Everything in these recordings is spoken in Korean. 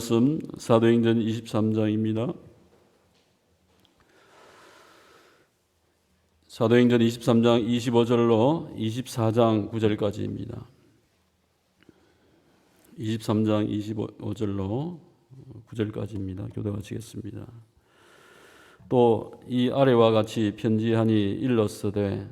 말씀 사도행전 23장입니다. 사도행전 23장 25절로 24장 9절까지입니다. 23장 25절로 9절까지입니다. 교대 마치겠습니다. 또 이 아래와 같이 편지하니 일렀으되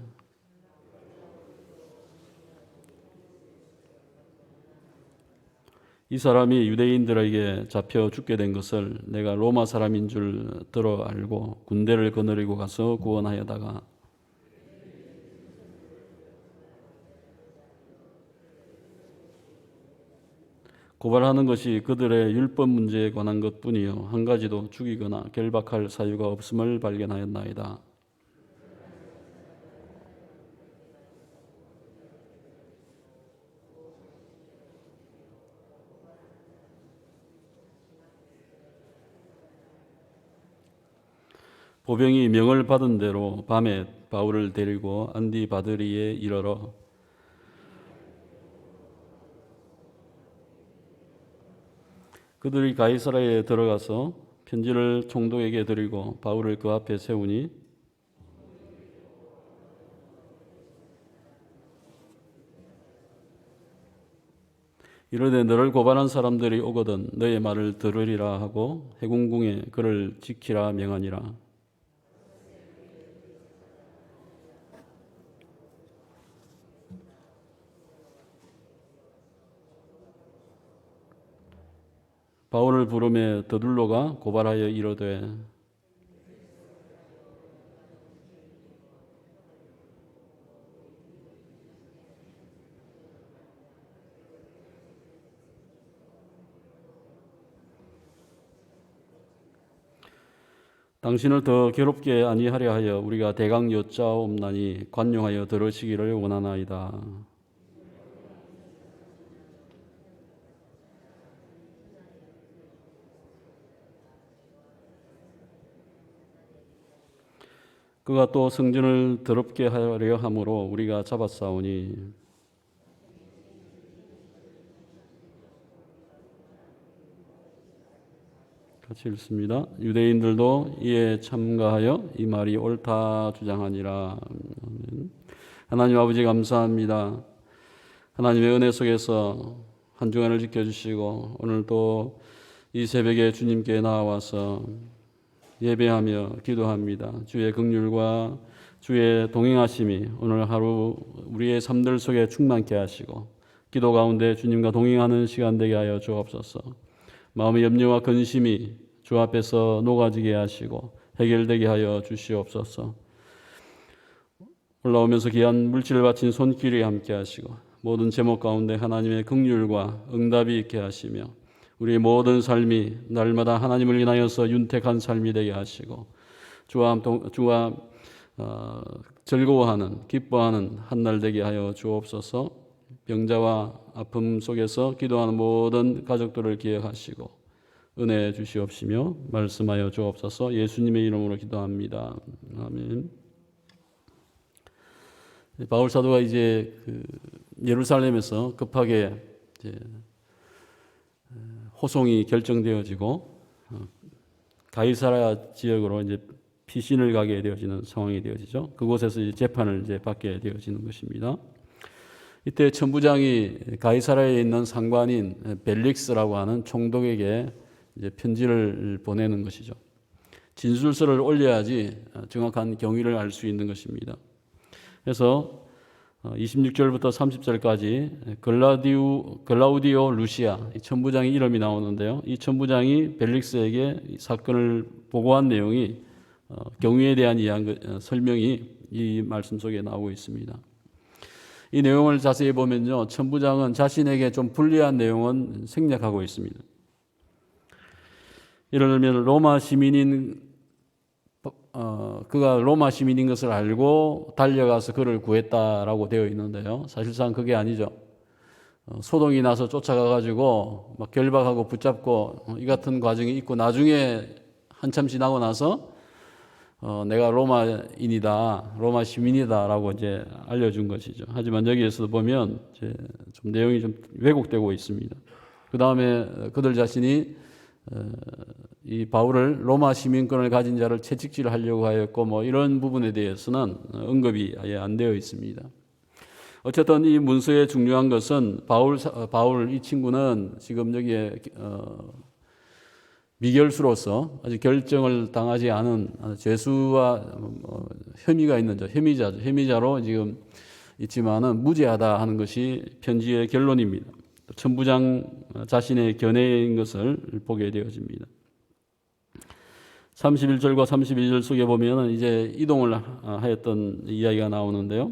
이 사람이 유대인들에게 잡혀 죽게 된 것을 내가 로마 사람인 줄 들어 알고 군대를 거느리고 가서 구원하여다가 고발하는 것이 그들의 율법 문제에 관한 것뿐이요 한 가지도 죽이거나 결박할 사유가 없음을 발견하였나이다. 보병이 명을 받은 대로 밤에 바울을 데리고 안디바드리에 이르러 그들이 가이사랴에 들어가서 편지를 총독에게 드리고 바울을 그 앞에 세우니 이르되 너를 고발한 사람들이 오거든 너의 말을 들으리라 하고 해궁궁에 그를 지키라 명하니라. 바울을 부르매 더둘로가 고발하여 이르되 당신을 더 괴롭게 아니하려 하여 우리가 대강 여짜옵나니 관용하여 들으시기를 원하나이다. 그가 또 성전을 더럽게 하려 함으로 우리가 잡았사오니 같이 읽습니다. 유대인들도 이에 참가하여 이 말이 옳다 주장하니라. 하나님 아버지 감사합니다. 하나님의 은혜 속에서 한 주간을 지켜주시고 오늘 또 이 새벽에 주님께 나와서 예배하며 기도합니다. 주의 긍휼과 주의 동행하심이 오늘 하루 우리의 삶들 속에 충만케 하시고 기도 가운데 주님과 동행하는 시간 되게 하여 주옵소서. 마음의 염려와 근심이 주 앞에서 녹아지게 하시고 해결되게 하여 주시옵소서. 올라오면서 귀한 물질을 바친 손길이 함께 하시고 모든 제목 가운데 하나님의 긍휼과 응답이 있게 하시며 우리의 모든 삶이 날마다 하나님을 인하여서 윤택한 삶이 되게 하시고 주와 즐거워하는 기뻐하는 한날 되게 하여 주옵소서. 병자와 아픔 속에서 기도하는 모든 가족들을 기억하시고 은혜 주시옵시며 말씀하여 주옵소서. 예수님의 이름으로 기도합니다. 아멘. 바울 사도가 이제 예루살렘에서 급하게 호송이 결정되어지고 가이사랴 지역으로 이제 피신을 가게 되어지는 상황이 되어지죠. 그곳에서 이제 재판을 이제 받게 되어지는 것입니다. 이때 천부장이 가이사랴에 있는 상관인 벨릭스라고 하는 총독에게 이제 편지를 보내는 것이죠. 진술서를 올려야지 정확한 경위를 알 수 있는 것입니다. 그래서 26절부터 30절까지 글라우디오 루시아 천부장의 이름이 나오는데요. 이 천부장이 벨릭스에게 이 사건을 보고한 내용이 경위에 대한 설명이 이 말씀 속에 나오고 있습니다. 이 내용을 자세히 보면요, 천부장은 자신에게 좀 불리한 내용은 생략하고 있습니다. 예를 들면 그가 로마 시민인 것을 알고 달려가서 그를 구했다라고 되어 있는데요. 사실상 그게 아니죠. 소동이 나서 쫓아가가지고 막 결박하고 붙잡고 이 같은 과정이 있고 나중에 한참 지나고 나서 내가 로마인이다, 로마 시민이다라고 이제 알려준 것이죠. 하지만 여기에서 보면 이제 좀 내용이 좀 왜곡되고 있습니다. 그 다음에 그들 자신이 이 바울을 로마 시민권을 가진 자를 채찍질하려고 하였고 뭐 이런 부분에 대해서는 언급이 아예 안 되어 있습니다. 어쨌든 이 문서의 중요한 것은 바울 이 친구는 지금 여기에 미결수로서 아직 결정을 당하지 않은 죄수와 혐의가 있는 혐의자로 지금 있지만은 무죄하다 하는 것이 편지의 결론입니다. 천부장 자신의 견해인 것을 보게 되어집니다. 31절과 32절 속에 보면 이제 이동을 하였던 이야기가 나오는데요.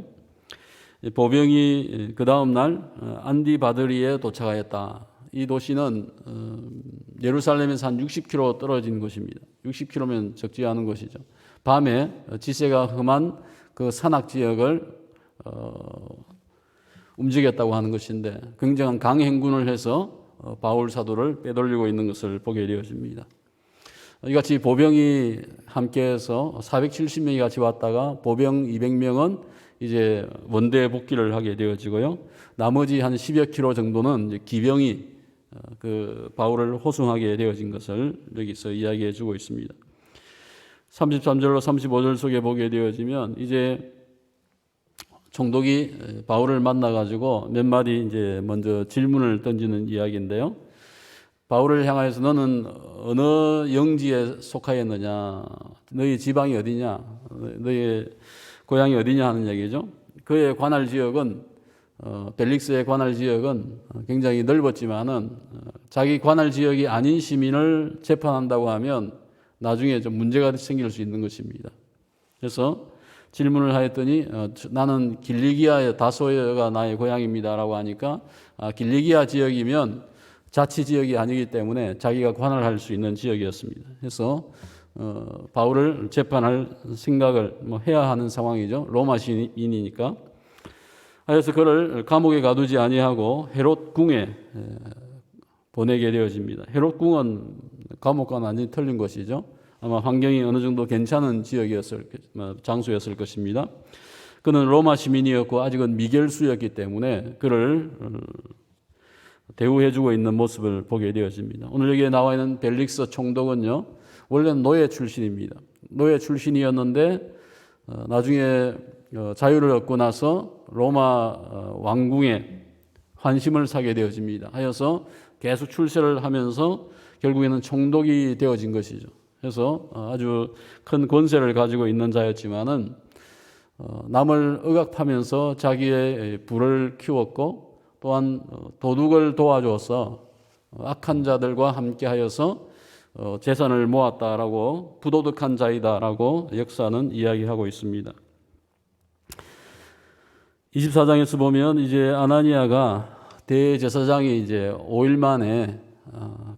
보병이 그 다음 날 안디바드리에 도착하였다. 이 도시는 예루살렘에서 한 60km 떨어진 곳입니다. 60km면 적지 않은 곳이죠. 밤에 지세가 험한 그 산악 지역을 움직였다고 하는 것인데 굉장한 강행군을 해서 바울 사도를 빼돌리고 있는 것을 보게 되어집니다. 이같이 보병이 함께해서 470명이 같이 왔다가 보병 200명은 이제 원대 복귀를 하게 되어지고요. 나머지 한 10여 킬로 정도는 이제 기병이 그 바울을 호송하게 되어진 것을 여기서 이야기해 주고 있습니다. 33절로 35절 속에 보게 되어지면 이제 총독이 바울을 만나가지고 몇 마디 이제 먼저 질문을 던지는 이야기인데요. 바울을 향하여서 너는 어느 영지에 속하였느냐? 너희 지방이 어디냐? 너희 고향이 어디냐 하는 얘기죠. 그의 관할 지역은 벨릭스의 관할 지역은 굉장히 넓었지만은 자기 관할 지역이 아닌 시민을 재판한다고 하면 나중에 좀 문제가 생길 수 있는 것입니다. 그래서 질문을 하였더니 나는 길리기아의 다소가 나의 고향입니다라고 하니까 길리기아 지역이면 자치 지역이 아니기 때문에 자기가 관할할 수 있는 지역이었습니다. 그래서 바울을 재판할 생각을 해야 하는 상황이죠. 로마 시민이니까. 그래서 그를 감옥에 가두지 아니하고 헤롯 궁에 보내게 되어집니다. 헤롯 궁은 감옥과 완전히 틀린 것이죠. 아마 환경이 어느 정도 괜찮은 장소였을 것입니다. 그는 로마 시민이었고 아직은 미결수였기 때문에 그를 대우해주고 있는 모습을 보게 되어집니다. 오늘 여기에 나와 있는 벨릭스 총독은요, 원래는 노예 출신입니다. 노예 출신이었는데 나중에 자유를 얻고 나서 로마 왕궁에 환심을 사게 되어집니다. 하여서 계속 출세를 하면서 결국에는 총독이 되어진 것이죠. 그래서 아주 큰 권세를 가지고 있는 자였지만은 남을 억압하면서 자기의 부를 키웠고 또한 도둑을 도와줘서 악한 자들과 함께하여서 재산을 모았다라고 부도덕한 자이다라고 역사는 이야기하고 있습니다. 24장에서 보면 이제 아나니아가 대제사장이 이제 5일 만에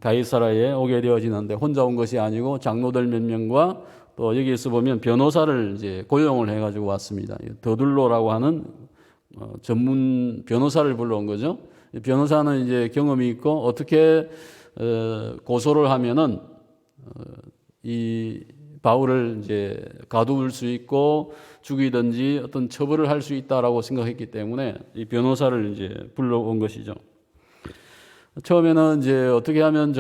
가이사라에 오게 되어지는데 혼자 온 것이 아니고 장로들 몇 명과 또 여기에서 보면 변호사를 이제 고용을 해가지고 왔습니다. 더둘로라고 하는 전문 변호사를 불러온 거죠. 변호사는 이제 경험이 있고 어떻게 고소를 하면은 이 바울을 이제 가두을 수 있고 죽이든지 어떤 처벌을 할 수 있다라고 생각했기 때문에 이 변호사를 이제 불러온 것이죠. 처음에는 이제 어떻게 하면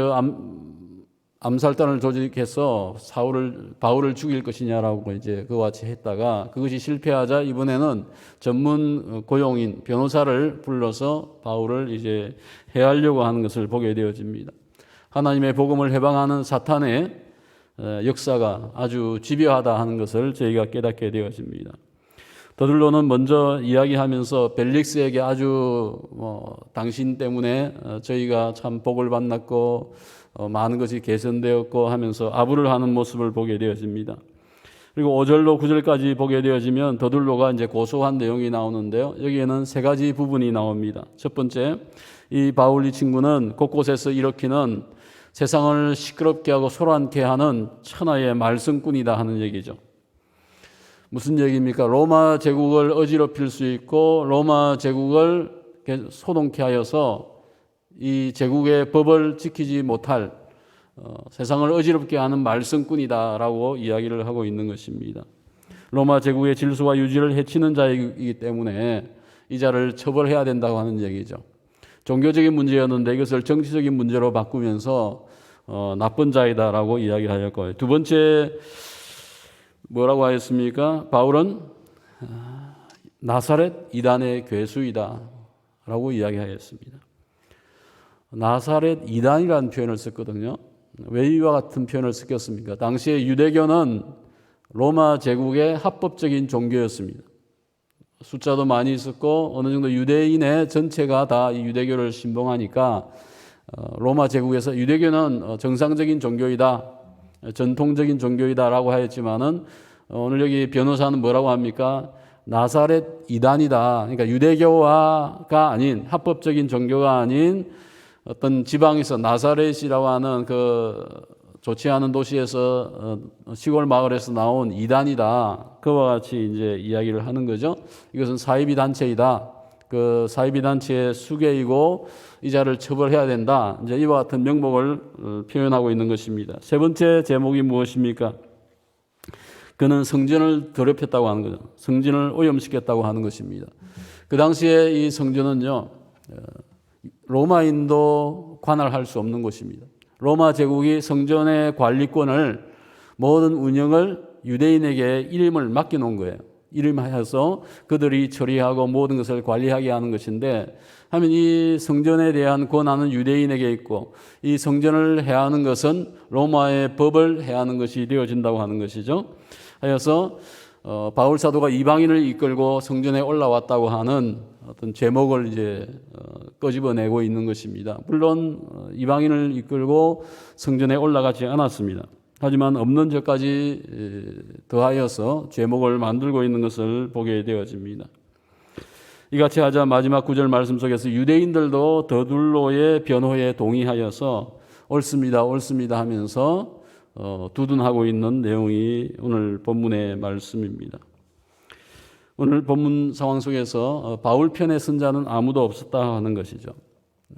암살단을 조직해서 바울을 죽일 것이냐라고 이제 그와 같이 했다가 그것이 실패하자 이번에는 전문 고용인 변호사를 불러서 바울을 이제 해하려고 하는 것을 보게 되어집니다. 하나님의 복음을 해방하는 사탄의 역사가 아주 집요하다 하는 것을 저희가 깨닫게 되어집니다. 더들로는 먼저 이야기하면서 벨릭스에게 아주 당신 때문에 저희가 참 복을 만났고 많은 것이 개선되었고 하면서 아부를 하는 모습을 보게 되어집니다. 그리고 5절로 9절까지 보게 되어지면 더들로가 이제 고소한 내용이 나오는데요. 여기에는 세 가지 부분이 나옵니다. 첫 번째, 이 바울 이 친구는 곳곳에서 일으키는 세상을 시끄럽게 하고 소란케 하는 천하의 말썽꾼이다 하는 얘기죠. 무슨 얘기입니까? 로마 제국을 어지럽힐 수 있고 로마 제국을 소동케 하여서 이 제국의 법을 지키지 못할 세상을 어지럽게 하는 말썽꾼이다라고 이야기를 하고 있는 것입니다. 로마 제국의 질서와 유지를 해치는 자이기 때문에 이 자를 처벌해야 된다고 하는 얘기죠. 종교적인 문제였는데 이것을 정치적인 문제로 바꾸면서 나쁜 자이다라고 이야기하였고, 두 번째 뭐라고 하였습니까? 바울은 나사렛 이단의 괴수이다라고 이야기하였습니다. 나사렛 이단이라는 표현을 썼거든요. 왜 이와 같은 표현을 썼겠습니까? 당시에 유대교는 로마 제국의 합법적인 종교였습니다. 숫자도 많이 있었고 어느 정도 유대인의 전체가 다 이 유대교를 신봉하니까 로마 제국에서 유대교는 정상적인 종교이다, 전통적인 종교이다라고 하였지만은 오늘 여기 변호사는 뭐라고 합니까? 나사렛 이단이다. 그러니까 유대교가 아닌, 합법적인 종교가 아닌 어떤 지방에서 나사렛이라고 하는 그 좋지 않은 도시에서 시골 마을에서 나온 이단이다. 그와 같이 이제 이야기를 하는 거죠. 이것은 사이비 단체이다. 그 사이비 단체의 수괴이고 이자를 처벌해야 된다. 이제 이와 같은 명목을 표현하고 있는 것입니다. 세 번째 제목이 무엇입니까? 그는 성전을 더럽혔다고 하는 거죠. 성전을 오염시켰다고 하는 것입니다. 그 당시에 이 성전은요, 로마인도 관할할 수 없는 곳입니다. 로마 제국이 성전의 관리권을, 모든 운영을 유대인에게 이름을 맡겨놓은 거예요. 이름하여서 그들이 처리하고 모든 것을 관리하게 하는 것인데, 하면 이 성전에 대한 권한은 유대인에게 있고, 이 성전을 해야 하는 것은 로마의 법을 해야 하는 것이 되어진다고 하는 것이죠. 하여서 바울 사도가 이방인을 이끌고 성전에 올라왔다고 하는 어떤 제목을 이제 끄집어내고 있는 것입니다. 물론 이방인을 이끌고 성전에 올라가지 않았습니다. 하지만 없는 것까지 더하여서 제목을 만들고 있는 것을 보게 되어집니다. 이같이 하자 마지막 9절 말씀 속에서 유대인들도 더둘로의 변호에 동의하여서 옳습니다, 옳습니다 하면서 두둔하고 있는 내용이 오늘 본문의 말씀입니다. 오늘 본문 상황 속에서 바울 편의 선자는 아무도 없었다 하는 것이죠.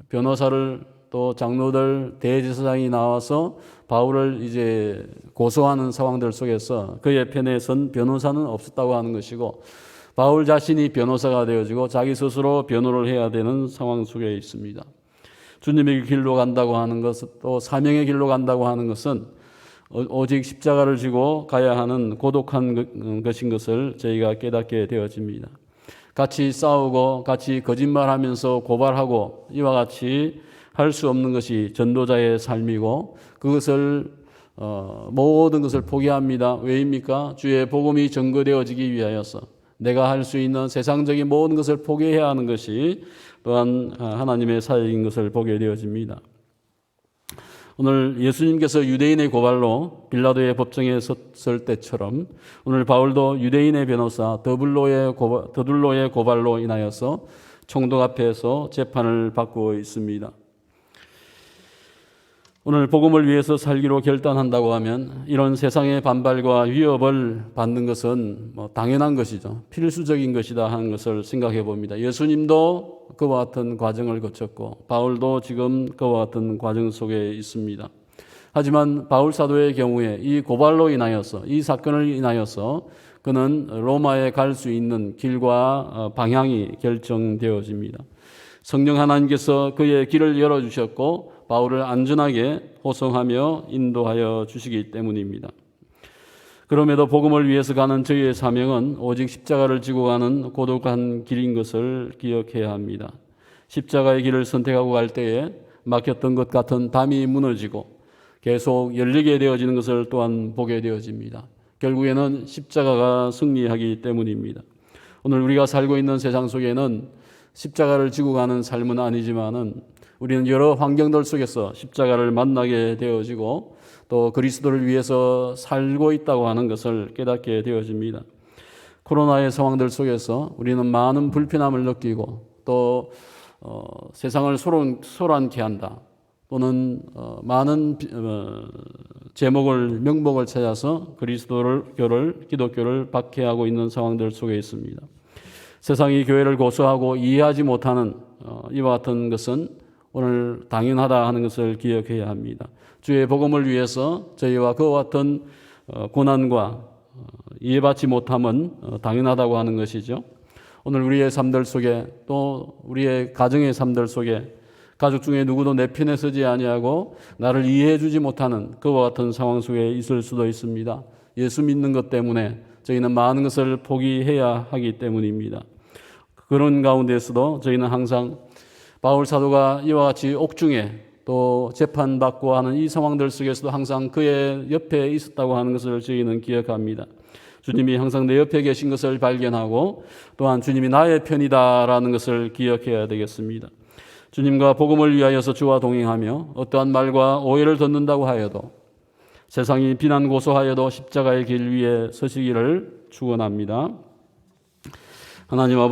변호사를 또 장로들 대제사장이 나와서 바울을 이제 고소하는 상황들 속에서 그의 편에 선 변호사는 없었다고 하는 것이고, 바울 자신이 변호사가 되어지고 자기 스스로 변호를 해야 되는 상황 속에 있습니다. 주님의 길로 간다고 하는 것, 또 사명의 길로 간다고 하는 것은 오직 십자가를 지고 가야 하는 고독한 것인 것을 저희가 깨닫게 되어집니다. 같이 싸우고 같이 거짓말하면서 고발하고 이와 같이 할 수 없는 것이 전도자의 삶이고, 그것을 모든 것을 포기합니다. 왜입니까? 주의 복음이 전거되어지기 위하여서 내가 할 수 있는 세상적인 모든 것을 포기해야 하는 것이 또한 하나님의 사역인 것을 보게 되어집니다. 오늘 예수님께서 유대인의 고발로 빌라도의 법정에 섰을 때처럼 오늘 바울도 유대인의 변호사 더둘로의 고발로 인하여서 총독 앞에서 재판을 받고 있습니다. 오늘 복음을 위해서 살기로 결단한다고 하면 이런 세상의 반발과 위협을 받는 것은 당연한 것이죠. 필수적인 것이다 하는 것을 생각해 봅니다. 예수님도 그와 같은 과정을 거쳤고 바울도 지금 그와 같은 과정 속에 있습니다. 하지만 바울 사도의 경우에 이 고발로 인하여서, 이 사건을 인하여서 그는 로마에 갈 수 있는 길과 방향이 결정되어집니다. 성령 하나님께서 그의 길을 열어주셨고 바울을 안전하게 호송하며 인도하여 주시기 때문입니다. 그럼에도 복음을 위해서 가는 저희의 사명은 오직 십자가를 지고 가는 고독한 길인 것을 기억해야 합니다. 십자가의 길을 선택하고 갈 때에 막혔던 것 같은 담이 무너지고 계속 열리게 되어지는 것을 또한 보게 되어집니다. 결국에는 십자가가 승리하기 때문입니다. 오늘 우리가 살고 있는 세상 속에는 십자가를 지고 가는 삶은 아니지만은 우리는 여러 환경들 속에서 십자가를 만나게 되어지고 또 그리스도를 위해서 살고 있다고 하는 것을 깨닫게 되어집니다. 코로나의 상황들 속에서 우리는 많은 불편함을 느끼고 또 세상을 소란케 한다. 또는 많은 명목을 찾아서 기독교를 박해하고 있는 상황들 속에 있습니다. 세상이 교회를 고소하고 이해하지 못하는 이와 같은 것은 오늘 당연하다 하는 것을 기억해야 합니다. 주의 복음을 위해서 저희와 그와 같은 고난과 이해받지 못함은 당연하다고 하는 것이죠. 오늘 우리의 삶들 속에 또 우리의 가정의 삶들 속에 가족 중에 누구도 내 편에 서지 아니하고 나를 이해해 주지 못하는 그와 같은 상황 속에 있을 수도 있습니다. 예수 믿는 것 때문에 저희는 많은 것을 포기해야 하기 때문입니다. 그런 가운데서도 저희는 항상 바울 사도가 이와 같이 옥중에 또 재판받고 하는 이 상황들 속에서도 항상 그의 옆에 있었다고 하는 것을 저희는 기억합니다. 주님이 항상 내 옆에 계신 것을 발견하고 또한 주님이 나의 편이다라는 것을 기억해야 되겠습니다. 주님과 복음을 위하여서 주와 동행하며 어떠한 말과 오해를 듣는다고 하여도 세상이 비난 고소하여도 십자가의 길 위에 서시기를 축원합니다. 하나님 아버지